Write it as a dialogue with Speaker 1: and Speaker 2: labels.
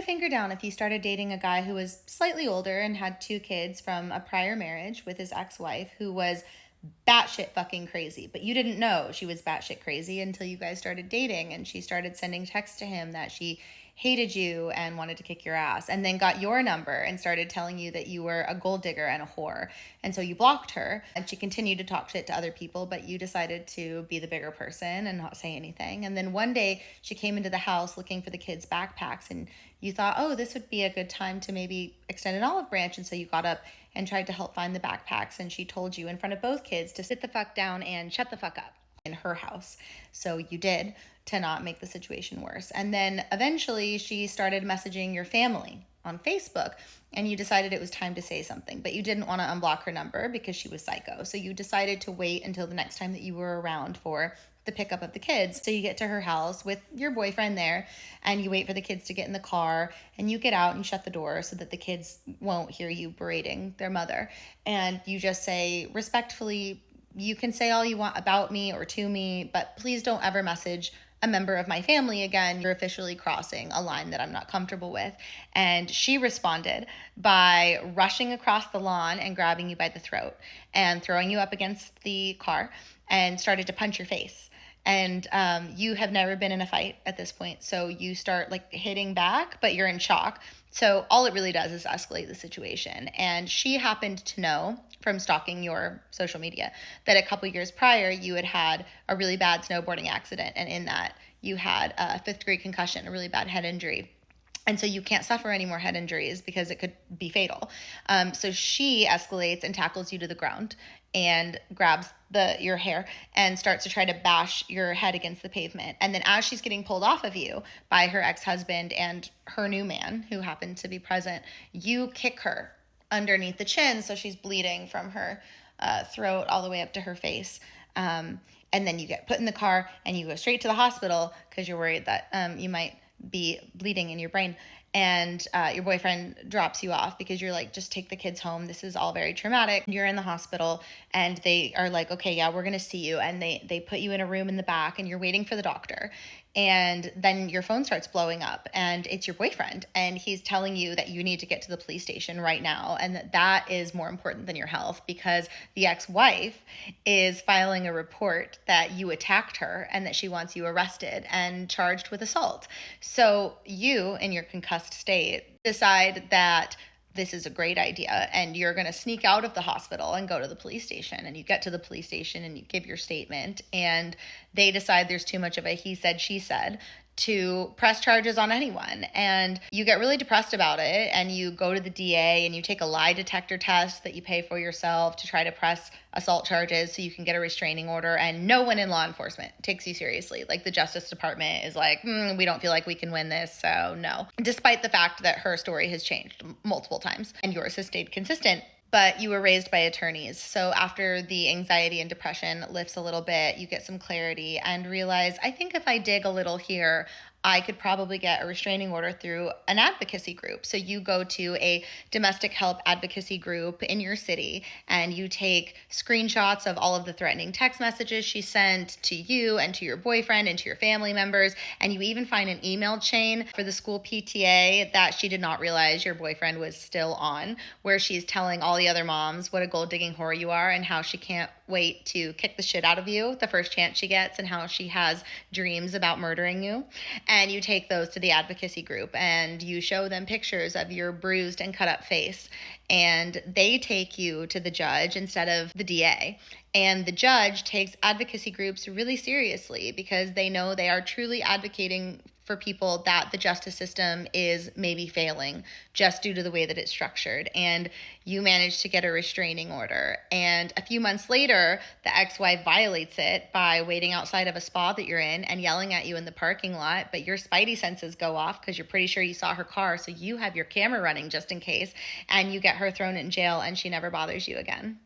Speaker 1: finger down if you started dating a guy who was slightly older and had two kids from a prior marriage with his ex-wife who was batshit fucking crazy. But you didn't know she was batshit crazy until you guys started dating and she started sending texts to him that she hated you and wanted to kick your ass, and then got your number and started telling you that you were a gold digger and a whore. And so you blocked her, and she continued to talk shit to other people, but you decided to be the bigger person and not say anything. And then one day she came into the house looking for the kids' backpacks, and you thought, oh, this would be a good time to maybe extend an olive branch. And so you got up and tried to help find the backpacks, and she told you in front of both kids to sit the fuck down and shut the fuck up in her house. So you did, to not make the situation worse. And then eventually she started messaging your family on Facebook, and you decided it was time to say something, but you didn't want to unblock her number because she was psycho. So you decided to wait until the next time that you were around for the pickup of the kids. So you get to her house with your boyfriend there, and you wait for the kids to get in the car, and you get out and shut the door so that the kids won't hear you berating their mother. And you just say respectfully, you can say all you want about me or to me, but please don't ever message a member of my family again. You're officially crossing a line that I'm not comfortable with. And she responded by rushing across the lawn and grabbing you by the throat and throwing you up against the car and started to punch your face. And you have never been in a fight at this point. So you start like hitting back, but you're in shock. So all it really does is escalate the situation. And she happened to know from stalking your social media that a couple years prior you had had a really bad snowboarding accident. And in that you had a 5th grade concussion, a really bad head injury. And so you can't suffer any more head injuries because it could be fatal. So she escalates and tackles you to the ground and grabs your hair and starts to try to bash your head against the pavement. And then as she's getting pulled off of you by her ex-husband and her new man who happened to be present, you kick her underneath the chin so she's bleeding from her throat all the way up to her face. And then you get put in the car and you go straight to the hospital because you're worried that you might be bleeding in your brain. And your boyfriend drops you off because you're like, just take the kids home. This is all very traumatic. You're in the hospital and they are like, okay, yeah, we're going to see you. And they put you in a room in the back and you're waiting for the doctor. And then your phone starts blowing up and it's your boyfriend. And he's telling you that you need to get to the police station right now. And that is more important than your health because the ex-wife is filing a report that you attacked her and that she wants you arrested and charged with assault. So you, in your concussed state, decide that this is a great idea and you're going to sneak out of the hospital and go to the police station. And you get to the police station and you give your statement and they decide there's too much of a he said, she said to press charges on anyone. And you get really depressed about it and you go to the DA and you take a lie detector test that you pay for yourself to try to press assault charges so you can get a restraining order. And no one in law enforcement takes you seriously. Like the Justice Department is like, we don't feel like we can win this, so no. Despite the fact that her story has changed multiple times and yours has stayed consistent. But you were raised by attorneys. So after the anxiety and depression lifts a little bit, you get some clarity and realize, I think if I dig a little here, I could probably get a restraining order through an advocacy group. So you go to a domestic help advocacy group in your city and you take screenshots of all of the threatening text messages she sent to you and to your boyfriend and to your family members. And you even find an email chain for the school PTA that she did not realize your boyfriend was still on, where she's telling all the other moms what a gold digging whore you are and how she can't wait to kick the shit out of you the first chance she gets and how she has dreams about murdering you. And you take those to the advocacy group and you show them pictures of your bruised and cut up face. And they take you to the judge instead of the DA. And the judge takes advocacy groups really seriously because they know they are truly advocating for people that the justice system is maybe failing just due to the way that it's structured. And you manage to get a restraining order. And a few months later, the ex-wife violates it by waiting outside of a spa that you're in and yelling at you in the parking lot. But your spidey senses go off because you're pretty sure you saw her car. So you have your camera running just in case. And you get her thrown in jail and she never bothers you again.